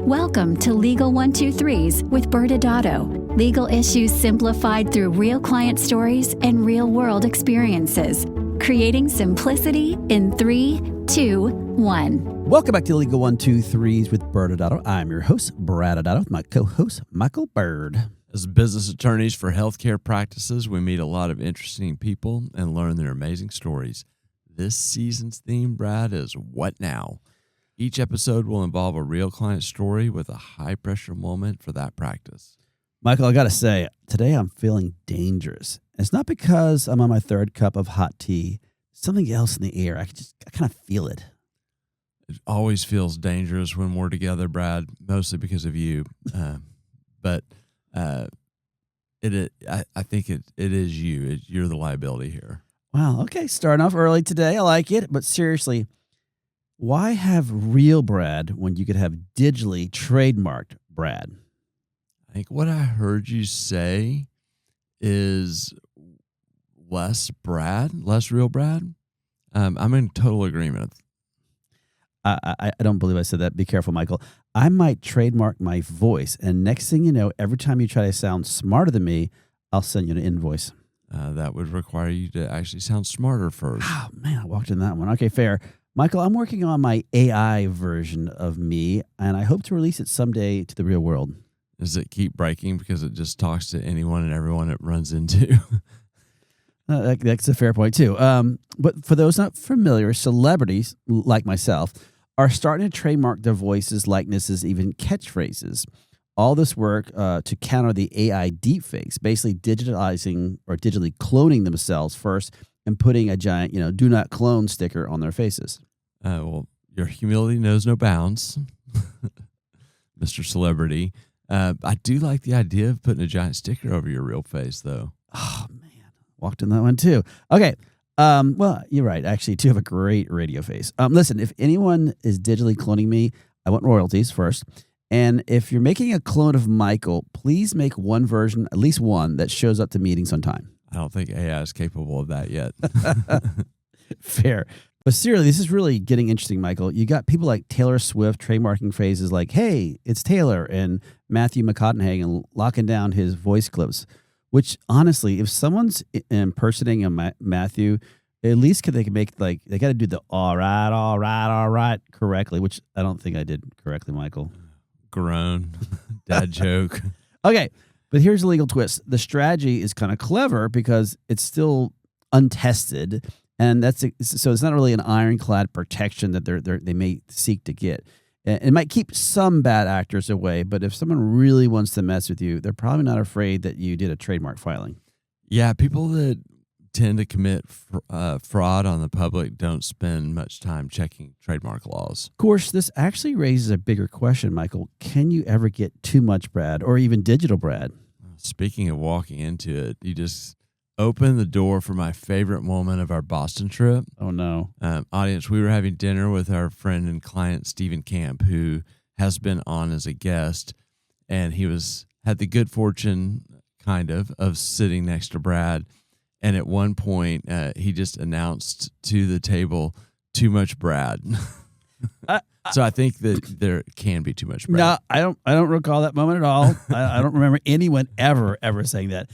Welcome to Legal 123s with ByrdAdatto. Legal issues simplified through real client stories and real-world experiences. Creating simplicity in 3, 2, 1. Welcome back to Legal 123s with ByrdAdatto. I'm your host, ByrdAdatto, with my co-host, Michael Byrd. As business attorneys for healthcare practices, we meet a lot of interesting people and learn their amazing stories. This season's theme, Brad, is What Now? Each episode will involve a real client story with a high-pressure moment for that practice. Michael, I got to say, today I'm feeling dangerous. It's not because I'm on my third cup of hot tea. Something else in the air. I kind of feel it. It always feels dangerous when we're together, Brad, mostly because of you. But I think it is you. You're the liability here. Wow, okay, starting off early today. I like it. But seriously, why have real Brad when you could have digitally trademarked Brad? I think what I heard you say is less real Brad. I'm in total agreement. I don't believe I said that. Be careful, Michael. I might trademark my voice, and next thing you know, every time you try to sound smarter than me, I'll send you an invoice. That would require you to actually sound smarter first. Oh, man, I walked in that one. Okay, fair. Michael, I'm working on my AI version of me, and I hope to release it someday to the real world. Does it keep breaking because it just talks to anyone and everyone it runs into? That's a fair point, too. But for those not familiar, celebrities like myself are starting to trademark their voices, likenesses, even catchphrases. All this work to counter the AI deepfakes, basically digitalizing or digitally cloning themselves first and putting a giant, do not clone sticker on their faces. Well, your humility knows no bounds, Mr. Celebrity. I do like the idea of putting a giant sticker over your real face, though. Oh, man. Walked in that one, too. Okay. Well, you're right. Actually, you have a great radio face. Listen, if anyone is digitally cloning me, I want royalties first. And if you're making a clone of Michael, please make one version, at least one, that shows up to meetings on time. I don't think AI is capable of that yet. Fair. But seriously, this is really getting interesting, Michael. You got people like Taylor Swift trademarking phrases like, hey, it's Taylor, and Matthew McConaughey and locking down his voice clips, which honestly, if someone's impersonating a Matthew, at least they can make, they got to do the all right correctly, which I don't think I did correctly, Michael. Groan, dad joke. Okay, but here's a legal twist. The strategy is kind of clever because it's still untested, and so it's not really an ironclad protection that they may seek to get. It might keep some bad actors away, but if someone really wants to mess with you, they're probably not afraid that you did a trademark filing. Yeah, people that tend to commit fraud on the public don't spend much time checking trademark laws. Of course, this actually raises a bigger question, Michael. Can you ever get too much Brad or even digital Brad? Speaking of walking into it, you just opened the door for my favorite moment of our Boston trip. Oh, no. Audience, we were having dinner with our friend and client, Stephen Camp, who has been on as a guest, and he had the good fortune, kind of sitting next to Brad. And at one point, he just announced to the table, too much Brad. So I think that there can be too much Brad. No, I don't recall that moment at all. I don't remember anyone ever saying that.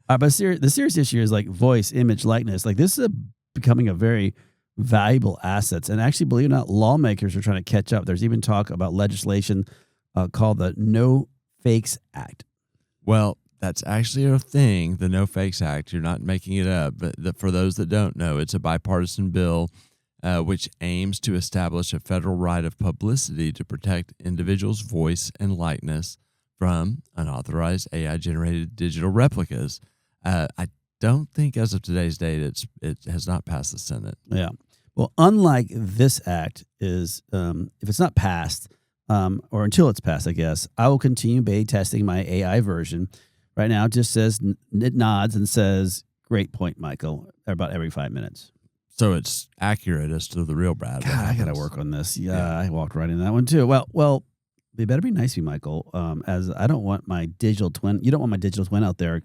But the serious issue is like voice, image, likeness. Like this is becoming a very valuable asset. And actually, believe it or not, lawmakers are trying to catch up. There's even talk about legislation called the No Fakes Act. Well, that's actually a thing, the No Fakes Act. You're not making it up. But for those that don't know, it's a bipartisan bill which aims to establish a federal right of publicity to protect individuals' voice and likeness from unauthorized AI-generated digital replicas. I don't think as of today's date it has not passed the Senate. Yeah. Well, unlike this act is if it's not passed or until it's passed, I guess, I will continue beta testing my AI version. Right now, it just says, it nods and says, great point, Michael, about every 5 minutes. So it's accurate as to the real Brad. God, I got to work on this. Yeah, I walked right in that one, too. Well, it better be nice to me, Michael, as I don't want my digital twin. You don't want my digital twin out there,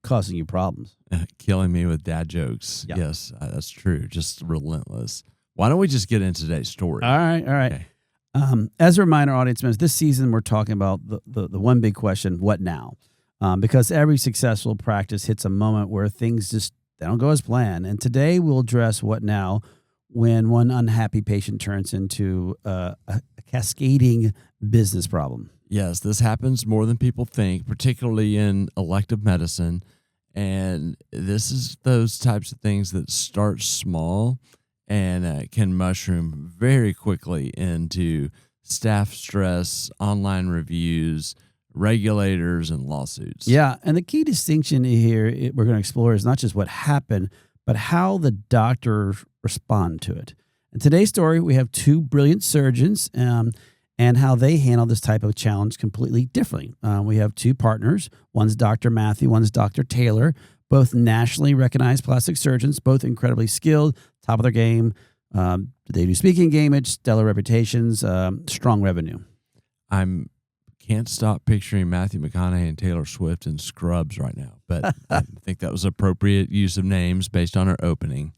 causing you problems. Killing me with dad jokes. Yep. Yes, that's true. Just relentless. Why don't we just get into today's story? All right. Okay. As a reminder, audience members, this season we're talking about the one big question: what now? Because every successful practice hits a moment where things just they don't go as planned. And today we'll address what now when one unhappy patient turns into a cascading business problem. Yes, this happens more than people think, particularly in elective medicine. And this is those types of things that start small and can mushroom very quickly into staff stress, online reviews, regulators, and lawsuits. Yeah, and the key distinction here we're going to explore is not just what happened, but how the doctors respond to it. In today's story, we have two brilliant surgeons and how they handle this type of challenge completely differently. We have two partners. One's Dr. Matthew, one's Dr. Taylor, both nationally recognized plastic surgeons, both incredibly skilled, top of their game. They do speaking engagements, stellar reputations, strong revenue. Can't stop picturing Matthew McConaughey and Taylor Swift in Scrubs right now, but I think that was appropriate use of names based on our opening.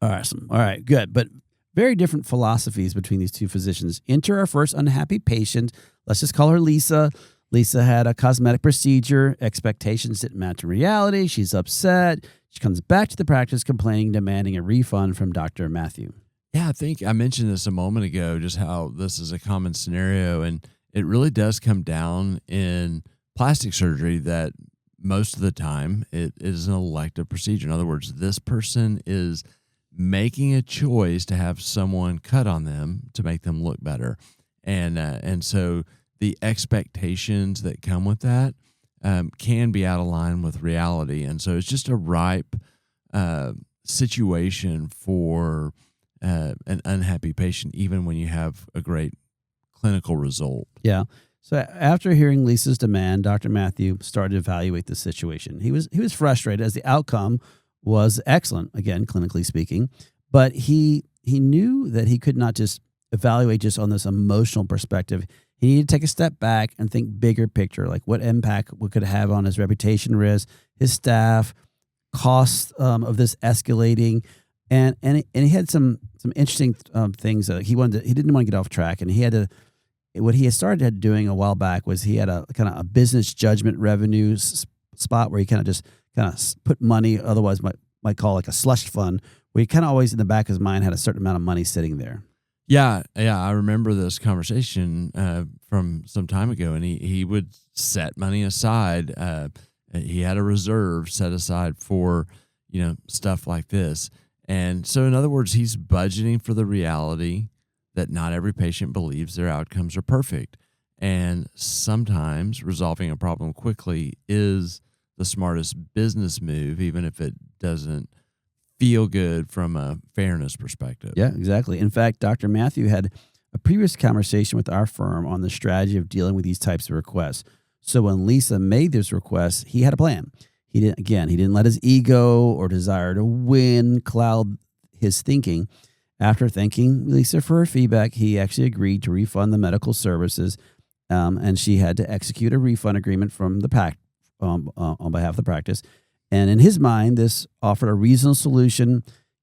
Awesome. All right, good. But very different philosophies between these two physicians. Enter our first unhappy patient. Let's just call her Lisa. Lisa had a cosmetic procedure. Expectations didn't match reality. She's upset. She comes back to the practice complaining, demanding a refund from Dr. Matthew. Yeah, I think I mentioned this a moment ago, just how this is a common scenario, and it really does come down in plastic surgery that most of the time it is an elective procedure. In other words, this person is making a choice to have someone cut on them to make them look better. And so the expectations that come with that can be out of line with reality. And so it's just a ripe situation for an unhappy patient, even when you have a great clinical result. Yeah. So after hearing Lisa's demand, Dr. Matthew started to evaluate the situation. He was frustrated as the outcome was excellent, again, clinically speaking, but he knew that he could not just evaluate just on this emotional perspective. He needed to take a step back and think bigger picture, like what impact we could have on his reputation risk, his staff, costs of this escalating. And he had some interesting things that he didn't want to get off track, and he had to. What he had started doing a while back was he had a kind of a business judgment revenue spot where he kind of put money, otherwise might call like a slush fund, where he kind of always in the back of his mind had a certain amount of money sitting there. Yeah, I remember this conversation from some time ago, and he would set money aside. He had a reserve set aside for stuff like this, and so in other words, he's budgeting for the reality that not every patient believes their outcomes are perfect. And sometimes resolving a problem quickly is the smartest business move, even if it doesn't feel good from a fairness perspective. Yeah, exactly. In fact, Dr. Matthew had a previous conversation with our firm on the strategy of dealing with these types of requests. So when Lisa made this request, he had a plan. He didn't let his ego or desire to win cloud his thinking. After thanking Lisa for her feedback, he actually agreed to refund the medical services, and she had to execute a refund agreement from the on behalf of the practice. And in his mind, this offered a reasonable solution,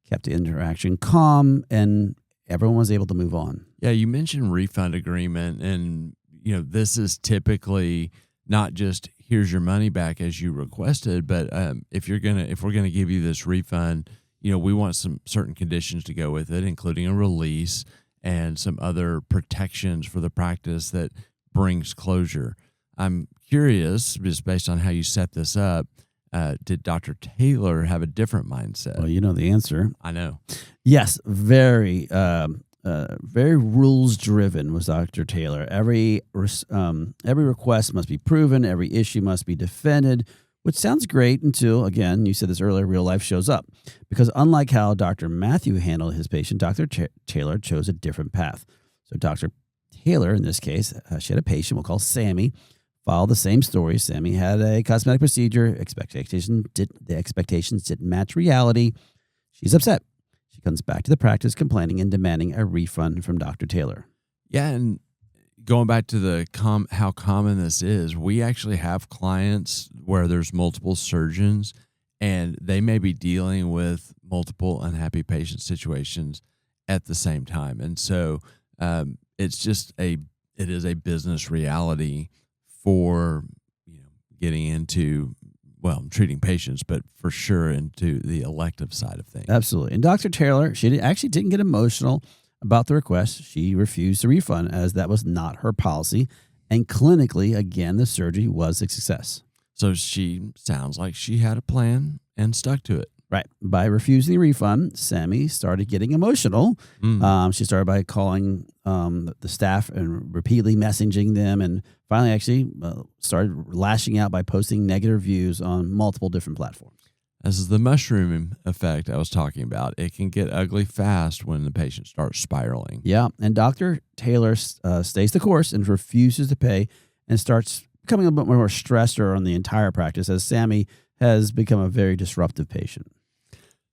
kept the interaction calm, and everyone was able to move on. Yeah, you mentioned refund agreement, and this is typically not just here's your money back as you requested, but if we're gonna give you this refund, we want some certain conditions to go with it, including a release and some other protections for the practice that brings closure. I'm curious, just based on how you set this up, did Dr. Taylor have a different mindset? Well, you know the answer. I know. Yes, very rules driven was Dr. Taylor. Every request must be proven. Every issue must be defended. Which sounds great until, again, you said this earlier, real life shows up. Because unlike how Dr. Matthew handled his patient, Dr. Taylor chose a different path. So Dr. Taylor, in this case, she had a patient we'll call Sammy, followed the same story. Sammy had a cosmetic procedure. The expectations didn't match reality. She's upset. She comes back to the practice complaining and demanding a refund from Dr. Taylor. Yeah, and going back to how common this is, we actually have clients where there's multiple surgeons and they may be dealing with multiple unhappy patient situations at the same time. And so it is a business reality for getting into treating patients, but for sure into the elective side of things. Absolutely. And Dr. Taylor, actually didn't get emotional about the request. She refused the refund as that was not her policy. And clinically, again, the surgery was a success. So she sounds like she had a plan and stuck to it. Right. By refusing the refund, Sammy started getting emotional. She started by calling the staff and repeatedly messaging them, and finally actually started lashing out by posting negative reviews on multiple different platforms. This is the mushroom effect I was talking about. It can get ugly fast when the patient starts spiraling. Yeah. And Dr. Taylor stays the course and refuses to pay and starts becoming a bit more stressor on the entire practice as Sammy has become a very disruptive patient.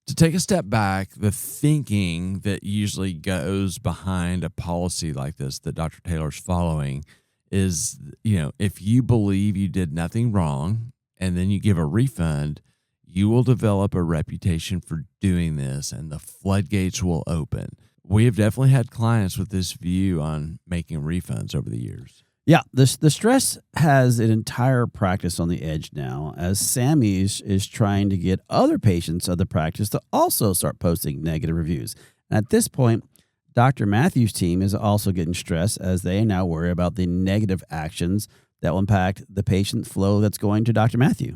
To take a step back, the thinking that usually goes behind a policy like this that Dr. Taylor's following is, if you believe you did nothing wrong and then you give a refund, you will develop a reputation for doing this and the floodgates will open. We have definitely had clients with this view on making refunds over the years. Yeah, the stress has an entire practice on the edge now as Sammy is trying to get other patients of the practice to also start posting negative reviews. And at this point, Dr. Matthews' team is also getting stressed as they now worry about the negative actions that will impact the patient flow that's going to Dr. Matthew.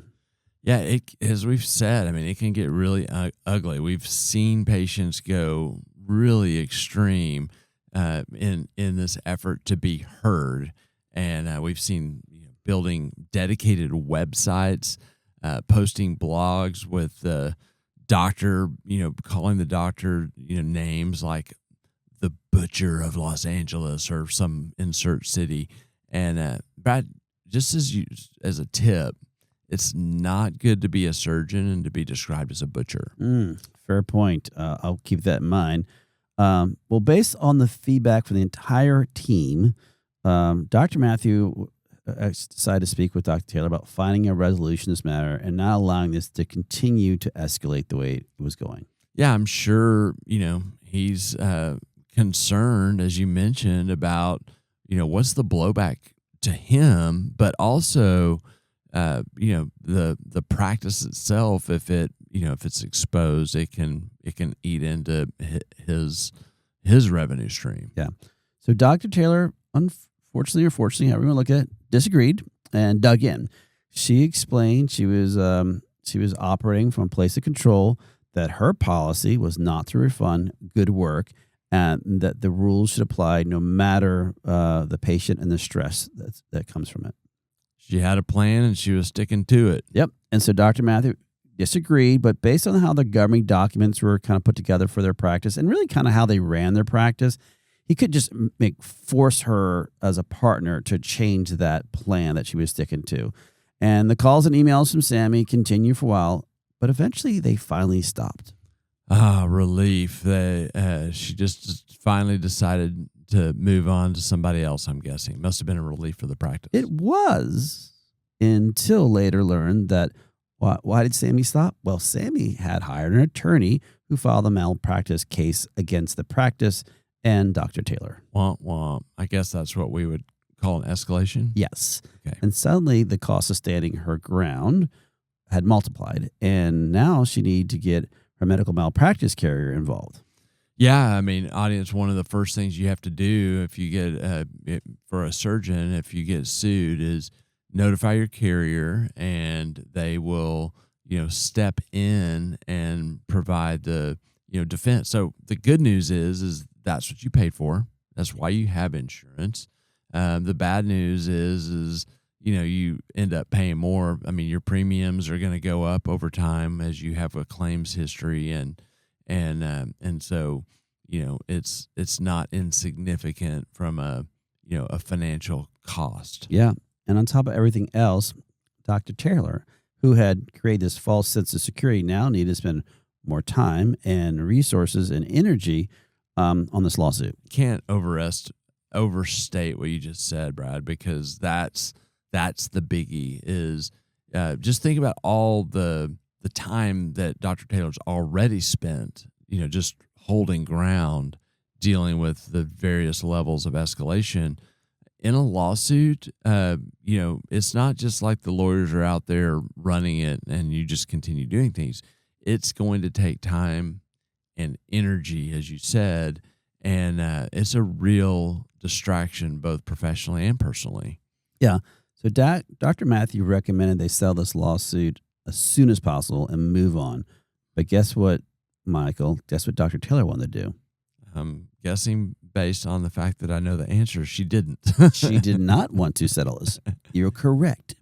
Yeah, as we've said, it can get really ugly. We've seen patients go really extreme in this effort to be heard. And we've seen building dedicated websites, posting blogs with the doctor, calling the doctor, names like the Butcher of Los Angeles or some insert city. And Brad, just as a tip, it's not good to be a surgeon and to be described as a butcher. Fair point. I'll keep that in mind. Well, based on the feedback from the entire team, Dr. Matthew decided to speak with Dr. Taylor about finding a resolution to this matter and not allowing this to continue to escalate the way it was going. Yeah, I'm sure, he's concerned, as you mentioned, about, what's the blowback to him, but also, the practice itself, if it's exposed, it can eat into his revenue stream. Yeah. So Dr. Taylor, unfortunately or fortunately, however you want to look at it, disagreed and dug in. She explained she was operating from a place of control, that her policy was not to refund good work, and that the rules should apply no matter the patient and the stress that comes from it. She had a plan and she was sticking to it. Yep. And so Dr. Matthew disagreed, but based on how the governing documents were kind of put together for their practice and really kind of how they ran their practice, he could just force her as a partner to change that plan that she was sticking to. And the calls and emails from Sammy continued for a while, but eventually they finally stopped. Relief. She just finally decided to move on to somebody else, I'm guessing. Must have been a relief for the practice. It was, until later learned that, why did Sammy stop? Well, Sammy had hired an attorney who filed a malpractice case against the practice and Dr. Taylor. Well, I guess that's what we would call an escalation? Yes. Okay. And suddenly the cost of standing her ground had multiplied, and now she needed to get her medical malpractice carrier involved. Yeah, audience, one of the first things you have to do if you get for a surgeon, if you get sued, is notify your carrier, and they will, step in and provide the, defense. So the good news is that's what you paid for. That's why you have insurance. The bad news is you end up paying more. Your premiums are going to go up over time as you have a claims history, and so it's not insignificant from a financial cost. Yeah, and on top of everything else, Dr. Taylor, who had created this false sense of security, now needed to spend more time and resources and energy on this lawsuit. Can't overstate what you just said, Brad, because that's the biggie. Is just think about all the time that Dr. Taylor's already spent, just holding ground, dealing with the various levels of escalation. In a lawsuit, it's not just like the lawyers are out there running it and you just continue doing things. It's going to take time and energy, as you said, and it's a real distraction both professionally and personally. Yeah. So Dr. Matthew recommended they settle this lawsuit as soon as possible and move on. But guess what, Michael? Guess what Dr. Taylor wanted to do? I'm guessing based on the fact that I know the answer, she didn't. She did not want to settle this. You're correct.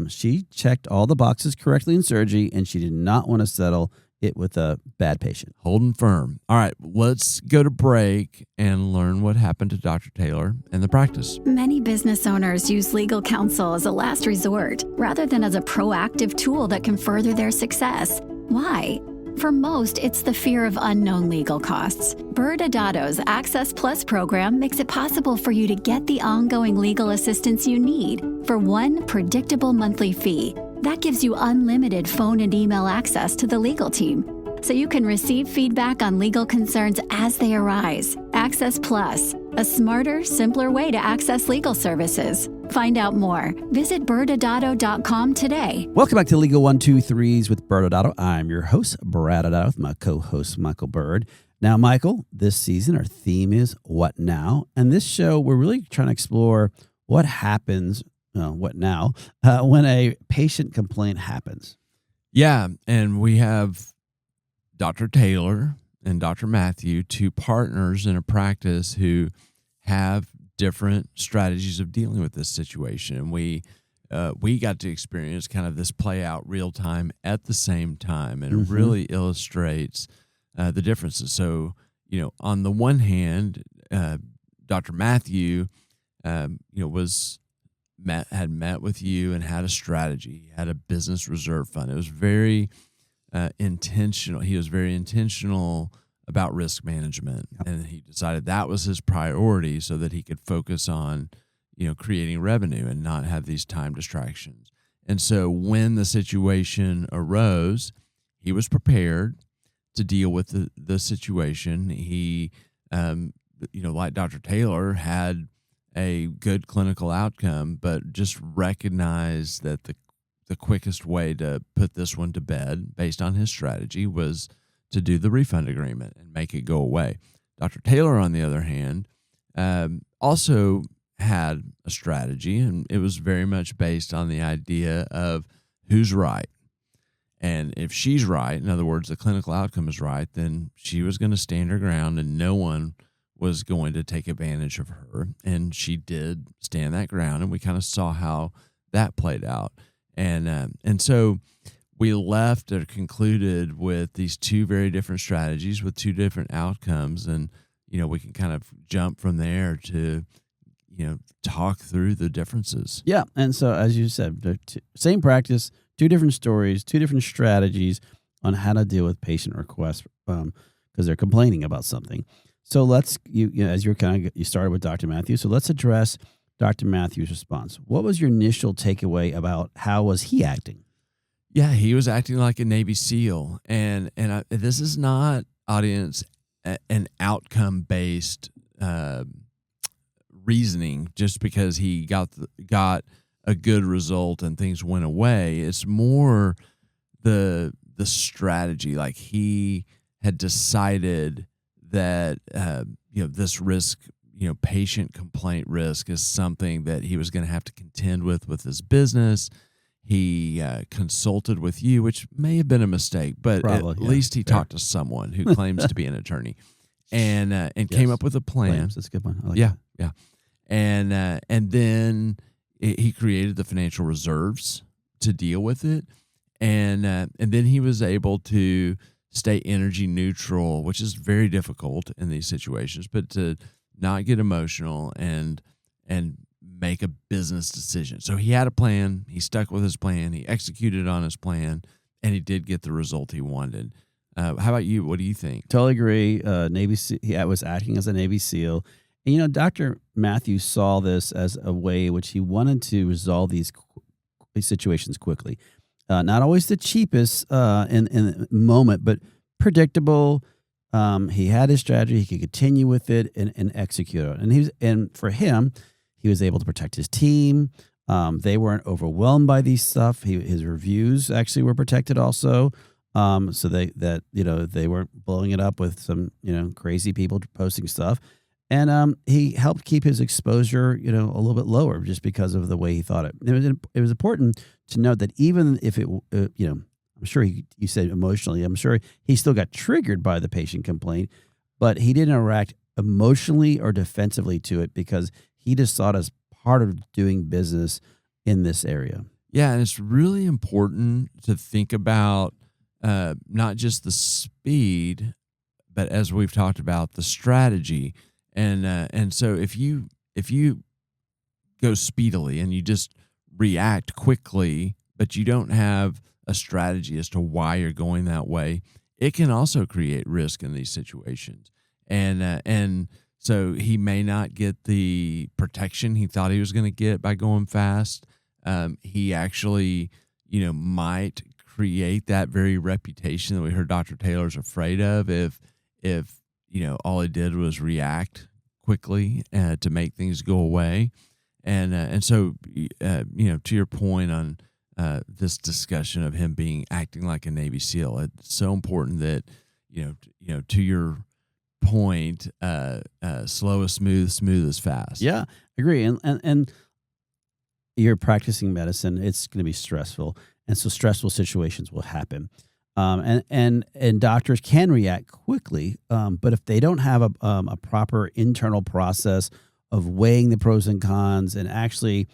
She checked all the boxes correctly in surgery, and she did not want to settle it with a bad patient. Holding firm. All right, let's go to break and learn what happened to Dr. Taylor and the practice. Many business owners use legal counsel as a last resort rather than as a proactive tool that can further their success. Why? For most, it's the fear of unknown legal costs. ByrdAdatto's Access Plus program makes it possible for you to get the ongoing legal assistance you need for one predictable monthly fee. That gives you unlimited phone and email access to the legal team, so you can receive feedback on legal concerns as they arise. Access Plus, a smarter, simpler way to access legal services. Find out more. Visit ByrdAdatto.com today. Welcome back to Legal 123s with ByrdAdatto. I'm your host, ByrdAdatto, with my co-host, Michael Byrd. Now, Michael, this season our theme is What Now? And this show, we're really trying to explore what happens, when a patient complaint happens. Yeah, and we have Dr. Taylor and Dr. Matthew, two partners in a practice who have different strategies of dealing with this situation. And we got to experience kind of this play out real time at the same time, and it really illustrates the differences. So, on the one hand, Dr. Matthew, had met with you and had a strategy, had a business reserve fund. It was very intentional. He was very intentional about risk management, and he decided that was his priority so that he could focus on, creating revenue and not have these time distractions. And so when the situation arose, he was prepared to deal with the situation. He, like Dr. Taylor, had a good clinical outcome, but just recognized that the quickest way to put this one to bed based on his strategy was to do the refund agreement and make it go away. Dr. Taylor, on the other hand, also had a strategy, and it was very much based on the idea of who's right. And if she's right, in other words, the clinical outcome is right, then she was going to stand her ground and no one was going to take advantage of her. And she did stand that ground, and we kind of saw how that played out. And so we left or concluded with these two very different strategies with two different outcomes. And, we can kind of jump from there to, talk through the differences. Yeah. And so, as you said, same practice, two different stories, two different strategies on how to deal with patient requests because they're complaining about something. So let's, as you started with Dr. Matthew, so let's address Dr. Matthew's response. What was your initial takeaway about how was he acting? Yeah, he was acting like a Navy SEAL, and this is not, audience, an outcome-based reasoning just because he got a good result and things went away. It's more the strategy. Like, he had decided that this risk, patient complaint risk, is something that he was going to have to contend with his business. He consulted with you, which may have been a mistake, but at least he talked to someone who claims to be an attorney, and came up with a plan. Claims, that's a good one. I like that. Yeah. And then he created the financial reserves to deal with it, and then he was able to stay energy neutral, which is very difficult in these situations, but to not get emotional and make a business decision. So he had a plan, he stuck with his plan, he executed on his plan, and he did get the result he wanted. How about you? What do you think? Totally agree. Navy SEAL, he was acting as a Navy SEAL. And, Dr. Matthews saw this as a way in which he wanted to resolve these situations quickly. Not always the cheapest in the moment, but predictable, He had his strategy. He could continue with it and execute it. And for him, he was able to protect his team. They weren't overwhelmed by these stuff. His reviews actually were protected also. So they weren't blowing it up with some, crazy people posting stuff. And he helped keep his exposure, a little bit lower just because of the way he thought it. It was important to note that even if I'm sure you said emotionally, I'm sure he still got triggered by the patient complaint, but he didn't react emotionally or defensively to it because he just saw it as part of doing business in this area. Yeah, and it's really important to think about not just the speed, but as we've talked about, the strategy. And so if you go speedily and you just react quickly, but you don't have a strategy as to why you're going that way, it can also create risk in these situations. And so he may not get the protection he thought he was going to get by going fast. He actually, might create that very reputation that we heard Dr. Taylor's afraid of if all he did was react quickly to make things go away. And so, to your point on this discussion of him acting like a Navy SEAL, it's so important that, to your point, slow is smooth, smooth is fast. Yeah, I agree. And you're practicing medicine, it's going to be stressful. And so stressful situations will happen. And doctors can react quickly, but if they don't have a proper internal process of weighing the pros and cons, and actually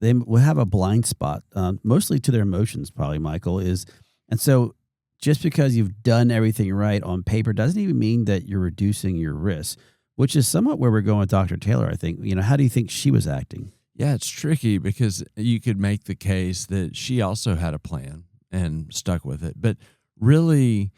they will have a blind spot, mostly to their emotions, probably, Michael, and so just because you've done everything right on paper doesn't even mean that you're reducing your risk, which is somewhat where we're going with Dr. Taylor, I think. How do you think she was acting? Yeah, it's tricky because you could make the case that she also had a plan and stuck with it. But really,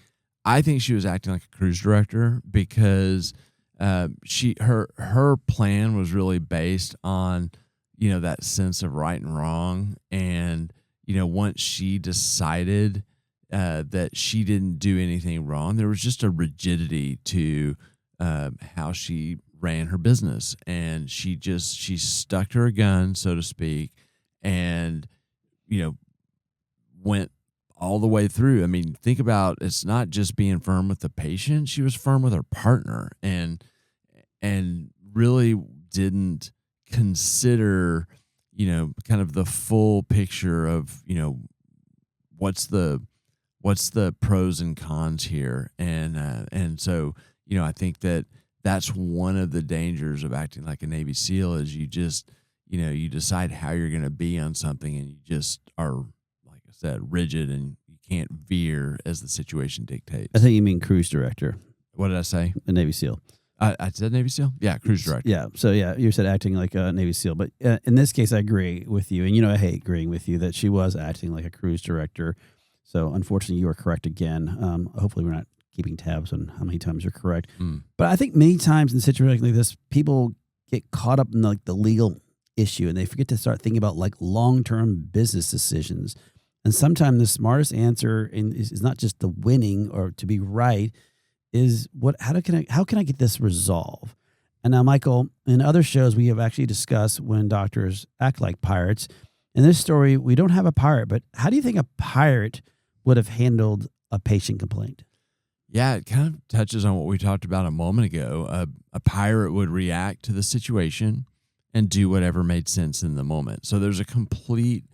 I think she was acting like a cruise director because her plan was really based on, that sense of right and wrong. And, once she decided that she didn't do anything wrong, there was just a rigidity to how she ran her business, and she stuck to her gun, so to speak, and went all the way through. I mean, think about, it's not just being firm with the patient, she was firm with her partner, and really didn't consider kind of the full picture of what's the pros and cons here. And so I think that's one of the dangers of acting like a Navy SEAL is you just, you decide how you're going to be on something, and you just are, like I said, rigid, and you can't veer as the situation dictates. I think you mean cruise director. What did I say? A Navy SEAL. I said Navy SEAL? Yeah, cruise director. Yeah. So, you said acting like a Navy SEAL. But in this case, I agree with you. And, I hate agreeing with you that she was acting like a cruise director. So, unfortunately, you are correct again. Hopefully, we're not keeping tabs on how many times you're correct. But I think many times in situations like this, people get caught up in the legal issue, and they forget to start thinking about long-term business decisions. And sometimes the smartest answer is not just the winning or to be right, is how can I get this resolved? And now, Michael, in other shows, we have actually discussed when doctors act like pirates. In this story, we don't have a pirate, but how do you think a pirate would have handled a patient complaint? Yeah, it kind of touches on what we talked about a moment ago. A pirate would react to the situation and do whatever made sense in the moment. So there's a complete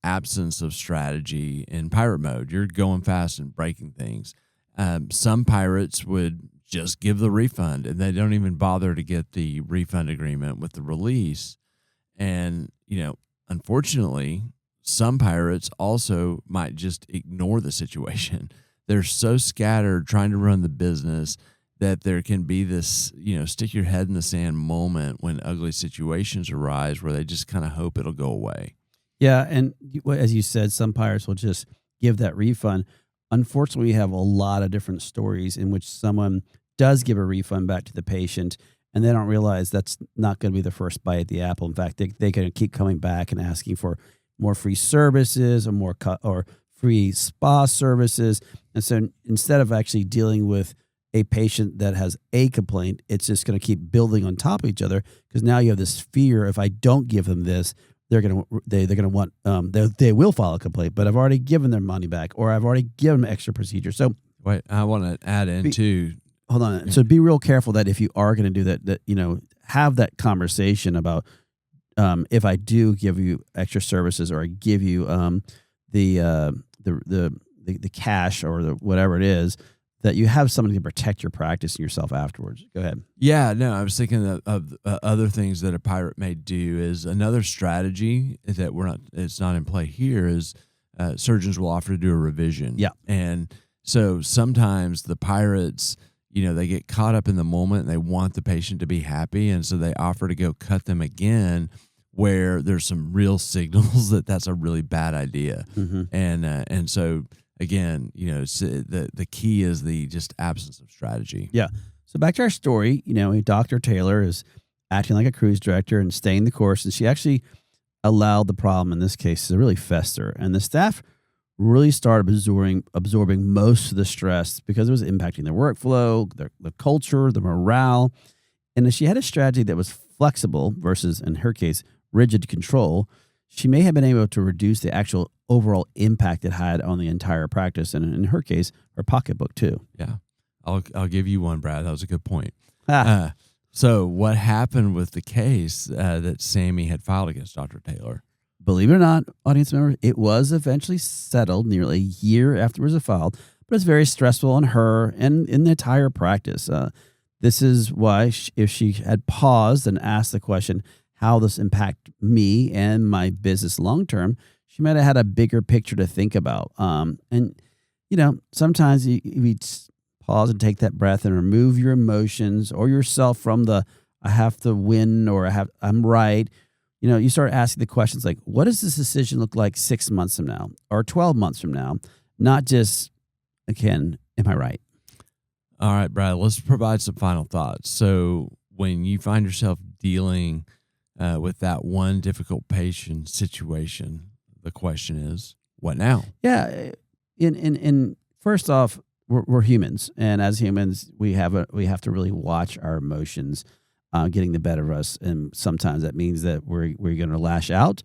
absence of strategy in pirate mode. You're going fast and breaking things. Some pirates would just give the refund, and they don't even bother to get the refund agreement with the release. And, unfortunately, some pirates also might just ignore the situation. They're so scattered trying to run the business that there can be this, stick your head in the sand moment when ugly situations arise where they just kind of hope it'll go away. Yeah. And as you said, some pirates will just give that refund. Unfortunately, we have a lot of different stories in which someone does give a refund back to the patient, and they don't realize that's not going to be the first bite at the apple. In fact, they can keep coming back and asking for more free services or free spa services. And so instead of actually dealing with a patient that has a complaint, it's just going to keep building on top of each other because now you have this fear. If I don't give them this, they're going to want they will file a complaint. But I've already given their money back, or I've already given them extra procedure. So wait, I want to add in too. Hold on. So be real careful that if you are going to do that, have that conversation about if I do give you extra services or I give you the cash or the whatever it is, that you have somebody to protect your practice and yourself afterwards. Go ahead. Yeah, no, I was thinking of other things that a pirate may do. Is another strategy that it's not in play here is surgeons will offer to do a revision. Yeah. And so sometimes the pirates, they get caught up in the moment and they want the patient to be happy. And so they offer to go cut them again where there's some real signals that that's a really bad idea. Mm-hmm. And so again, the key is the just absence of strategy. Yeah. So back to our story, Dr. Taylor is acting like a cruise director and staying the course. And she actually allowed the problem in this case to really fester. And the staff really started absorbing most of the stress because it was impacting their workflow, the culture, the morale. And if she had a strategy that was flexible versus, in her case, rigid control, she may have been able to reduce the actual overall impact it had on the entire practice, and in her case, her pocketbook too. Yeah, I'll give you one, Brad. That was a good point. Ah. So what happened with the case that Sammy had filed against Dr. Taylor? Believe it or not, audience members, it was eventually settled nearly a year after it was filed, but it's very stressful on her and in the entire practice. This is why if she had paused and asked the question, how this impact me and my business long term, she might have had a bigger picture to think about. And sometimes you pause and take that breath and remove your emotions or yourself from the I have to win or I'm right. You start asking the questions like, what does this decision look like 6 months from now or 12 months from now? Not just, again, am I right? All right, Brad, let's provide some final thoughts. So when you find yourself dealing with that one difficult patient situation, the question is, what now? Yeah. In first off, we're humans, and as humans, we have to really watch our emotions getting the better of us, and sometimes that means that we're going to lash out.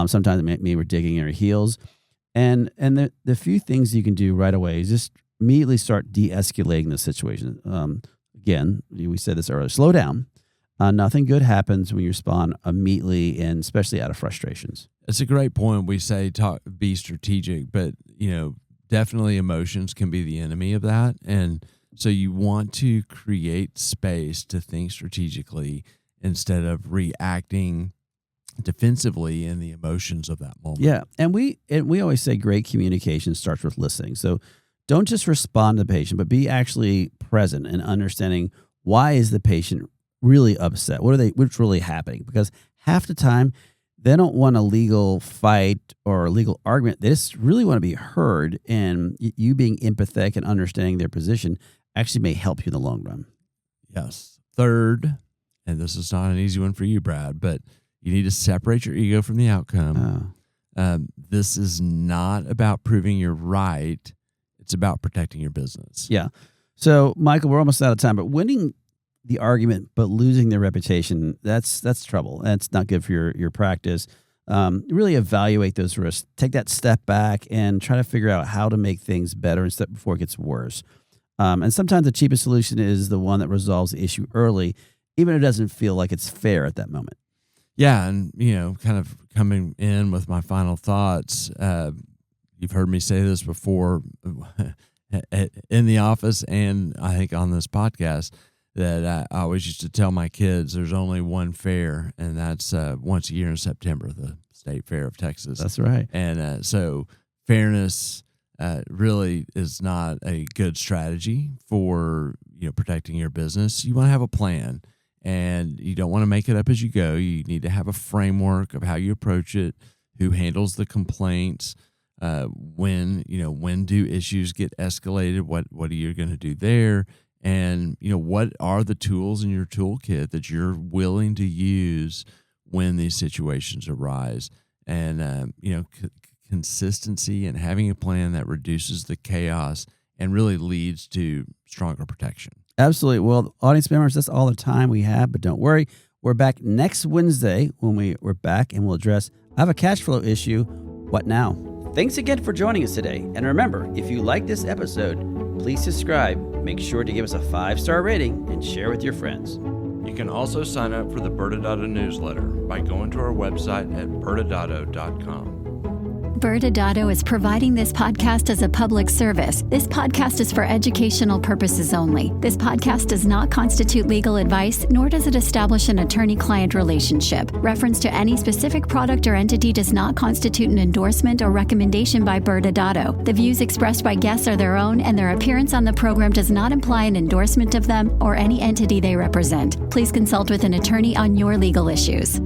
Sometimes it may mean we're digging in our heels, and the few things you can do right away is just immediately start de-escalating the situation. Again, we said this earlier. Slow down. Nothing good happens when you respond immediately, and especially out of frustrations. It's a great point. We say be strategic, but definitely emotions can be the enemy of that. And so you want to create space to think strategically instead of reacting defensively in the emotions of that moment. Yeah, and we always say great communication starts with listening. So don't just respond to the patient, but be actually present and understanding why is the patient really upset. What's really happening? Because half the time they don't want a legal fight or a legal argument. They just really want to be heard, and you being empathetic and understanding their position actually may help you in the long run. Yes. Third, and this is not an easy one for you, Brad, but you need to separate your ego from the outcome. This is not about proving you're right. It's about protecting your business. Yeah. So, Michael, we're almost out of time, but winning the argument but losing their reputation, that's trouble. That's not good for your practice. Really evaluate those risks. Take that step back and try to figure out how to make things better instead before it gets worse. And sometimes the cheapest solution is the one that resolves the issue early, even if it doesn't feel like it's fair at that moment. Yeah, and kind of coming in with my final thoughts, you've heard me say this before in the office and I think on this podcast, that I always used to tell my kids there's only one fair, and that's once a year in September, the State Fair of Texas. That's right. And so fairness really is not a good strategy for protecting your business. You want to have a plan, and you don't want to make it up as you go. You need to have a framework of how you approach it, who handles the complaints, when do issues get escalated, what are you going to do there? And, what are the tools in your toolkit that you're willing to use when these situations arise? And, consistency and having a plan that reduces the chaos and really leads to stronger protection. Absolutely. Well, audience members, that's all the time we have, but don't worry. We're back next Wednesday when we're back, and we'll address, I have a cash flow issue. What now? Thanks again for joining us today. And remember, if you like this episode, please subscribe. Make sure to give us a 5-star rating and share with your friends. You can also sign up for the ByrdAdatto newsletter by going to our website at ByrdAdatto.com. ByrdAdatto is providing this podcast as a public service. This podcast is for educational purposes only. This podcast does not constitute legal advice, nor does it establish an attorney-client relationship. Reference to any specific product or entity does not constitute an endorsement or recommendation by ByrdAdatto. The views expressed by guests are their own, and their appearance on the program does not imply an endorsement of them or any entity they represent. Please consult with an attorney on your legal issues.